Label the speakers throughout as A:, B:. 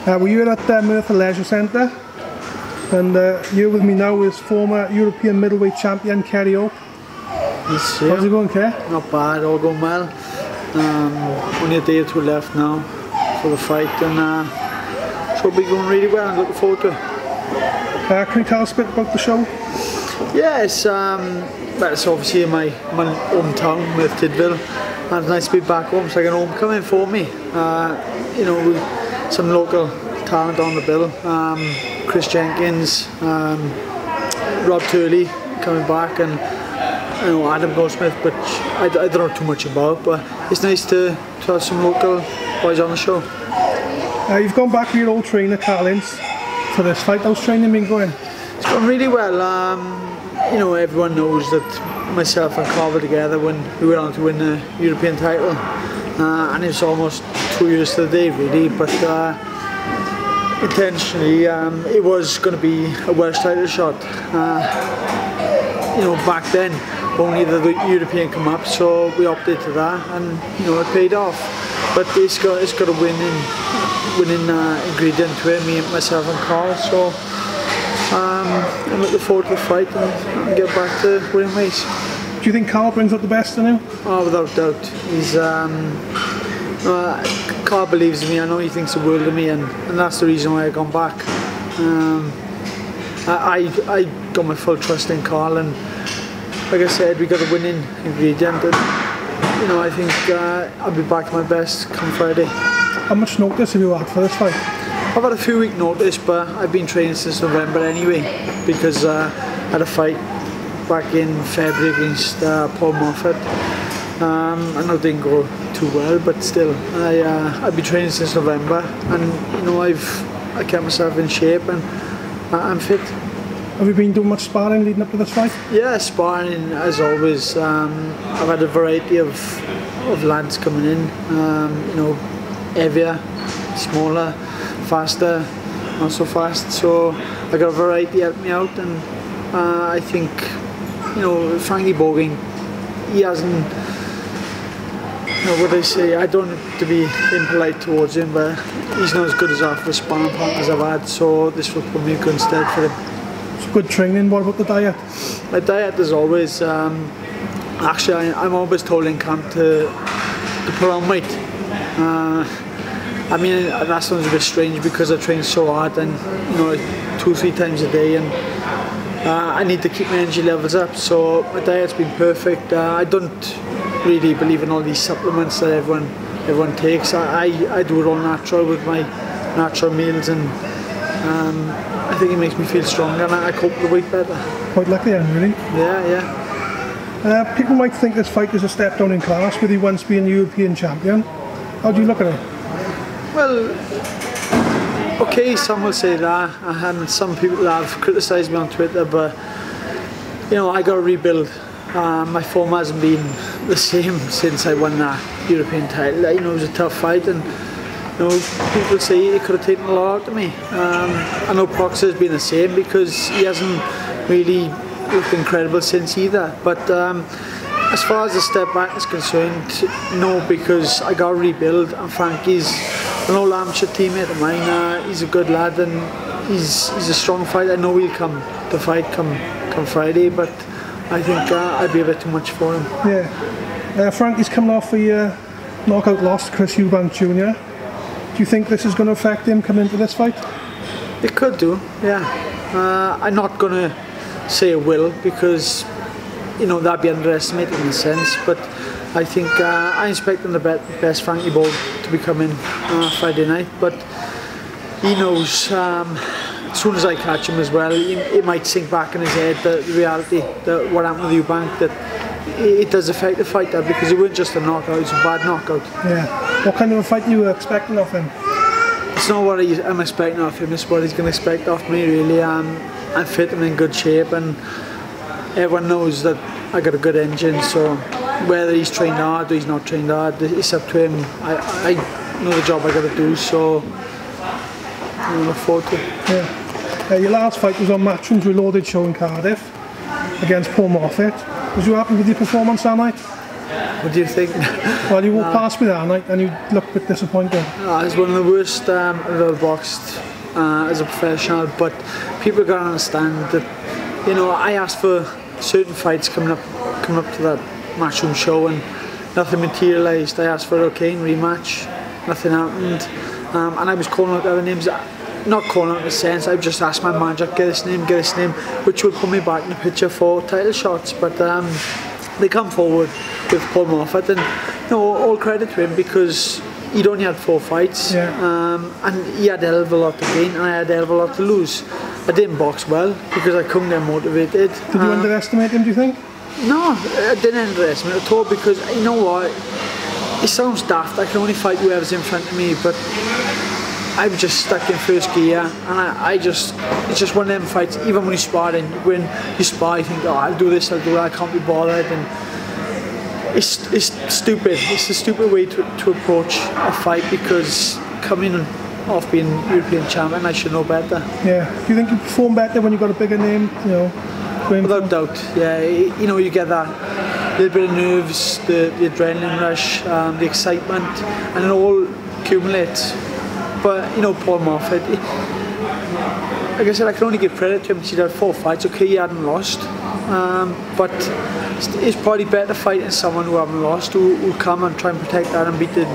A: We're here at Merthyr Leisure Centre, and here with me now is former European middleweight champion Kerry Hope.
B: Yes,
A: how's it going, Kerry?
B: Not bad, all going well. Only a day or two left now for the fight, and should be going really well. I'm looking forward to it.
A: Can you tell us a bit about the show?
B: Yeah, it's obviously in my hometown, Merthyr, and it's nice to be back home. It's like an homecoming for me. You know, with some local talent on the bill. Chris Jenkins, Rob Turley coming back, and you know, Adam Goldsmith, which I don't know too much about, but it's nice to have some local boys on the show.
A: You've gone back with your old trainer Collins for this fight. How's training been going?
B: It's gone really well. You know, everyone knows that myself and Carl were together when we went on to win the European title, and it's almost 2 years to the day really, but intentionally it was going to be a Welsh title shot. You know, back then only the European come up, so we opted to that, and you know, it paid off. But it's got a winning ingredient to it, myself and Carl. So I'm looking forward to the fight and get back to winning ways.
A: Do you think Carl brings out the best in him?
B: Oh, without doubt. He's Carl believes in me. I know he thinks the world of me, and that's the reason why I've gone back. I got my full trust in Carl, and like I said, we got a winning ingredient, and you know, I think I'll be back to my best come Friday.
A: How much notice have you had for this fight?
B: I've had a few week notice, but I've been training since November anyway, because I had a fight back in February against Paul Moffat. I know it didn't go too well, but still, I've been training since November, and you know, I kept myself in shape, and I'm fit.
A: Have you been doing much sparring leading up to this fight?
B: Yeah, sparring as always. I've had a variety of lads coming in. You know, heavier, smaller, faster, not so fast. So I got a variety help me out, and I think, you know, Frankie Borg, he hasn't. You know what I say, I don't want to be impolite towards him, but he's not as good as half the sparring partners I've had, so this will put me in good stead for him.
A: It's good training. What about the diet?
B: My diet is always, actually I'm always told in camp to put on weight. I mean, that sounds a bit strange because I train so hard, and you know, 2 or 3 times a day, and I need to keep my energy levels up, so my diet's been perfect. I don't really believe in all these supplements that everyone takes. I do it all natural with my natural meals, and I think it makes me feel stronger, and I cope with the weight better.
A: Quite lucky then, really.
B: Yeah.
A: People might think this fight is a step down in class with you once being European champion. How do you look at it?
B: Well, okay, some will say that, and some people have criticised me on Twitter, but you know, I got to rebuild. My form hasn't been the same since I won that European title. You know, it was a tough fight, and you know, people say it could have taken a lot out of me. I know Prox has been the same because he hasn't really looked incredible since either. But as far as the step back is concerned, no, because I got to rebuild, and Frankie's an old amateur teammate of mine. He's a good lad, and he's a strong fighter. I know he'll come to fight come Friday, but I think I'd be a bit too much for him.
A: Yeah. Frankie's coming off a knockout loss to Chris Eubank Jr. Do you think this is going to affect him coming into this fight?
B: It could do, yeah. I'm not going to say it will, because you know, that'd be underestimated in a sense, but I think I'm expecting the best Frankie Borg to be coming Friday night, but he knows as soon as I catch him as well, it might sink back in his head the reality that what happened with Eubank, that it does affect the fighter, because it wasn't just a knockout, it's a bad knockout.
A: Yeah. What kind of a fight are you expecting of him?
B: It's not what I'm expecting of him, it's what he's going to expect of me really. I'm fit and in good shape, and everyone knows that I got a good engine, so whether he's trained hard or he's not trained hard, it's up to him. I know the job I got to do, so I look forward to it.
A: Yeah. Your last fight was on Matchroom's Reloaded show in Cardiff against Paul Moffat. Was you happy with your performance that night?
B: What do you think?
A: Well, you walked past me that night and you looked a bit disappointed.
B: It's one of the worst I've ever boxed as a professional, but people got to understand that, you know, I asked for certain fights coming up to that matchroom show and nothing materialised. I asked for a O'Kane rematch, nothing happened, and I was calling out other names. Not calling out in a sense, I just asked my manager, get this name, which would put me back in the picture for title shots. But they come forward with Paul Moffat, and you know, all credit to him because he'd only had 4 fights, and he had a hell of a lot to gain, and I had a hell of a lot to lose. I didn't box well because I couldn't get motivated.
A: Did you underestimate him, do you think?
B: No, I didn't underestimate at all because you know what? It sounds daft. I can only fight whoever's in front of me, but I'm just stuck in first gear, and it's just one of them fights. Even when you're sparring, when you spar, you think, oh, I'll do this, I'll do that, I can't be bothered, and it's stupid. It's a stupid way to approach a fight because coming off being European champion, I should know better.
A: Yeah. Do you think you perform better when you've got a bigger name? You know,
B: without doubt. Yeah. You know, you get that little bit of nerves, the adrenaline rush, the excitement, and it all accumulates. But you know, Paul Moffat, like I said, I can only give credit to him because he had 4 fights. Okay, he hadn't lost, but it's probably better fighting someone who haven't lost, who will come and try and protect that and beat the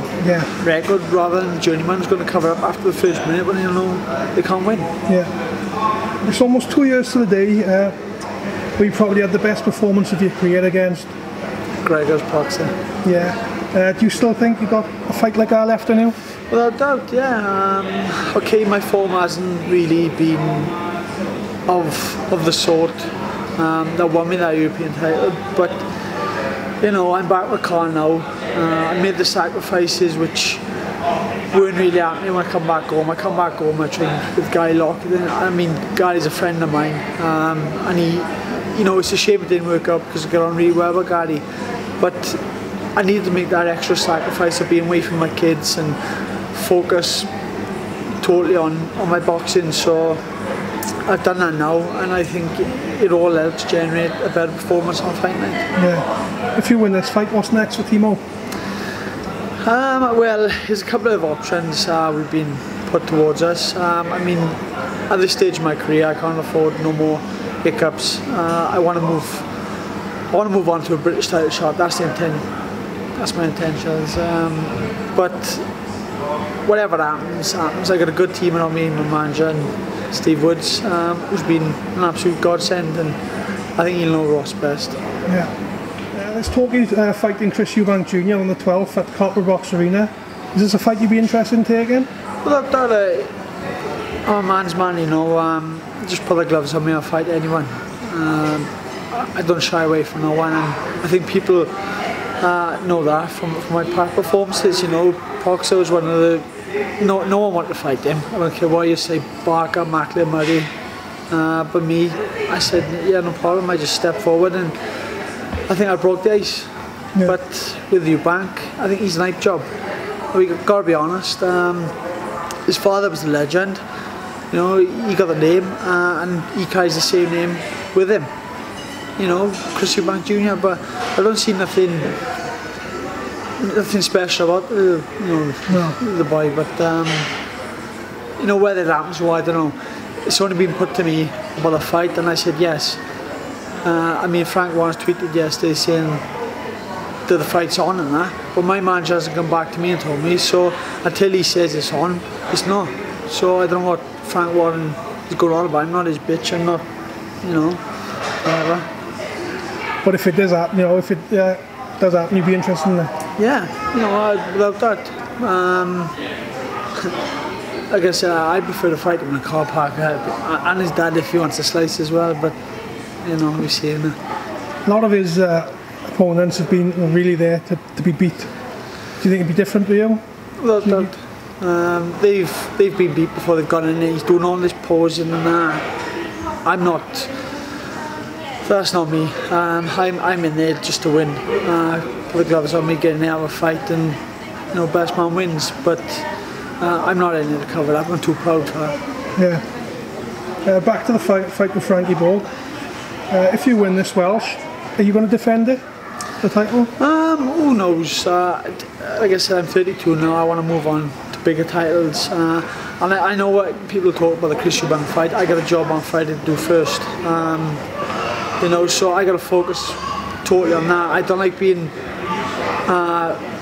B: record, rather than the journeyman who's going to cover up after the first minute when you know they can't win.
A: Yeah. It's almost 2 years to the day where you probably had the best performance of your career against
B: Gregor's boxer.
A: Yeah. Do you still think you got a fight like that left in you?
B: Without doubt, yeah. Okay, my form hasn't really been of the sort that won me that European title, but you know, I'm back with Carl now. I made the sacrifices which weren't really happening when I come back home. I trained with Guy Locke. I mean, Gary's a friend of mine, and he, you know, it's a shame it didn't work out because I got on really well with Gary, but I needed to make that extra sacrifice of being away from my kids and focus totally on my boxing. So I've done that now, and I think it all helps generate a better performance on fight night.
A: Yeah. If you win this fight, what's next for Timo?
B: Well, there's a couple of options we've been put towards us. I mean, at this stage of my career, I can't afford no more hiccups. I want to move on to a British title shot. That's the intent. That's my intentions. But whatever happens. I got a good team around me, my manager and Steve Woods, who's been an absolute godsend, and I think he'll know Ross best.
A: Yeah. Let's talk fighting Chris Eubank Jr on the 12th at Copper Box Arena. Is this a fight you'd be interested in taking?
B: Well, I'm a man's man, you know. Just put the gloves on me, I'll fight anyone. I don't shy away from no one, and I think people know that from my past performances. You know, Boxer was one of the. No one wanted to fight him. I don't care what you say, Barker, Macklin, Murray. But me, I said, yeah, no problem. I just stepped forward, and I think I broke the ice. Yeah. But with Eubank, I think he's an hype job. We got to be honest. His father was a legend. You know, he got the name, and he carries the same name with him. You know, Chris Eubank Jr. But I don't see nothing special about the boy. But you know, whether it happens or I don't know. It's only been put to me about a fight, and I said yes. I mean, Frank Warren tweeted yesterday saying that the fight's on and that, but my manager hasn't come back to me and told me. So until he says it's on, it's not. So I don't know what Frank Warren is going on about. I'm not his bitch. I'm not, you know, whatever.
A: But if it does happen, you know, if it does happen, you'd be interested in that.
B: Yeah, you know, without that. Like I said, I prefer to fight him in a car park, and his dad if he wants a slice as well. But you know, we've seen it.
A: A lot of his opponents have been really there to be beat. Do you think it'd be different for you?
B: Without doubt. They've been beat before they've gone in there. He's doing all this posing and I'm not. That's not me. I'm in there just to win. Put the gloves on me, get in there, have a fight, and you know, best man wins. But I'm not in there to cover that. I'm too proud for that.
A: Yeah. Back to the fight with Frankie Borg. If you win this Welsh, are you going to defend it, the title?
B: Who knows? Like I said, I'm 32 now. I want to move on to bigger titles. And I know what people talk about the Chris Eubank fight. I got a job on Friday to do first. You know, so I got to focus totally on that. I don't like being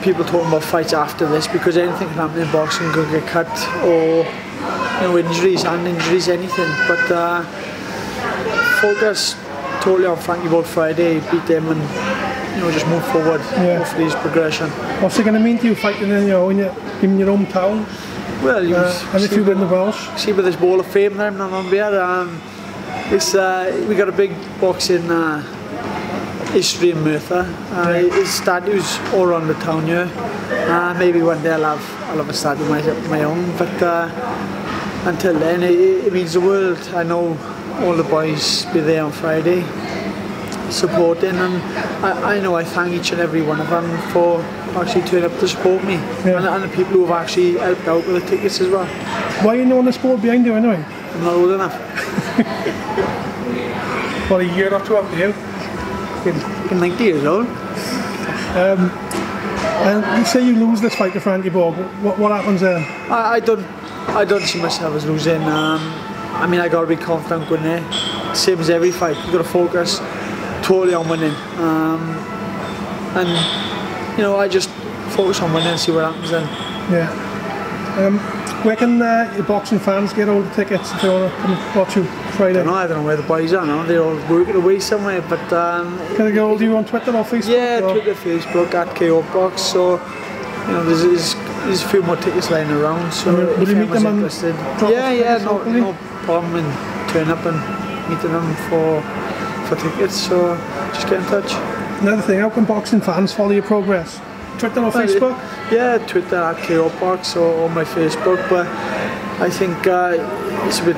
B: people talking about fights after this, because anything can happen in boxing. Could get cut, or injuries, anything. But focus totally on Frankie Borg Friday, beat them, and just move forward. Hopefully his progression.
A: What's it going to mean to you fighting in your hometown?
B: Well,
A: and if you win the Welsh,
B: see with this Wall of Fame there, I'm not on there. We got a big boxing history in Merthyr. His statues all around the town here. Maybe one day I'll have a statue of my own, but until then it means the world. I know all the boys be there on Friday supporting, and I know I thank each and every one of them for actually turning up to support me, and the people who have actually helped out with the tickets as well.
A: Why are you on the sport behind you anyway?
B: I'm not old enough.
A: What, a year or two after you?
B: I'm 90 years old.
A: And you say you lose this fight to Frankie Borg. What happens there?
B: I don't see myself as losing. I mean, I got to be confident going there. Same as every fight, you got to focus totally on winning. And I just focus on winning and see what happens then.
A: Yeah. Where can your boxing fans get all the tickets if they want to come and watch you Friday?
B: I don't know where the boys are now. They're all working away somewhere. But
A: can they get hold of you on Twitter or Facebook?
B: Yeah, Twitter, Facebook, at Kerry Hope. So there's a few more tickets lying around. So
A: will you meet them
B: interested, no problem in turning up and meeting them for tickets. So just get in touch.
A: Another thing, how can boxing fans follow your progress? Twitter or Facebook?
B: Yeah, Twitter at Kerry Hope or on my Facebook, but I think it's a bit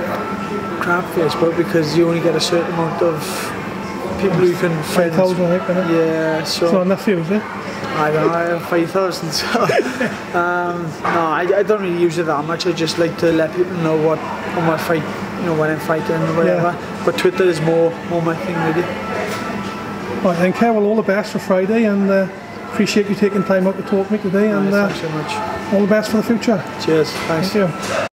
B: crap Facebook, because you only get a certain amount of people you can friends.
A: 5,000, I think, isn't it?
B: Yeah, so.
A: It's not enough views, eh?
B: I don't know, I have 5,000, so. No, I don't really use it that much. I just like to let people know what on my fight, when I'm fighting or whatever. Yeah. But Twitter is more my thing, really.
A: Right, then, Kerr, well, all the best for Friday, and appreciate you taking time out to talk to me today. And
B: thanks so much.
A: All the best for the future.
B: Cheers. Thanks.
A: Thank you.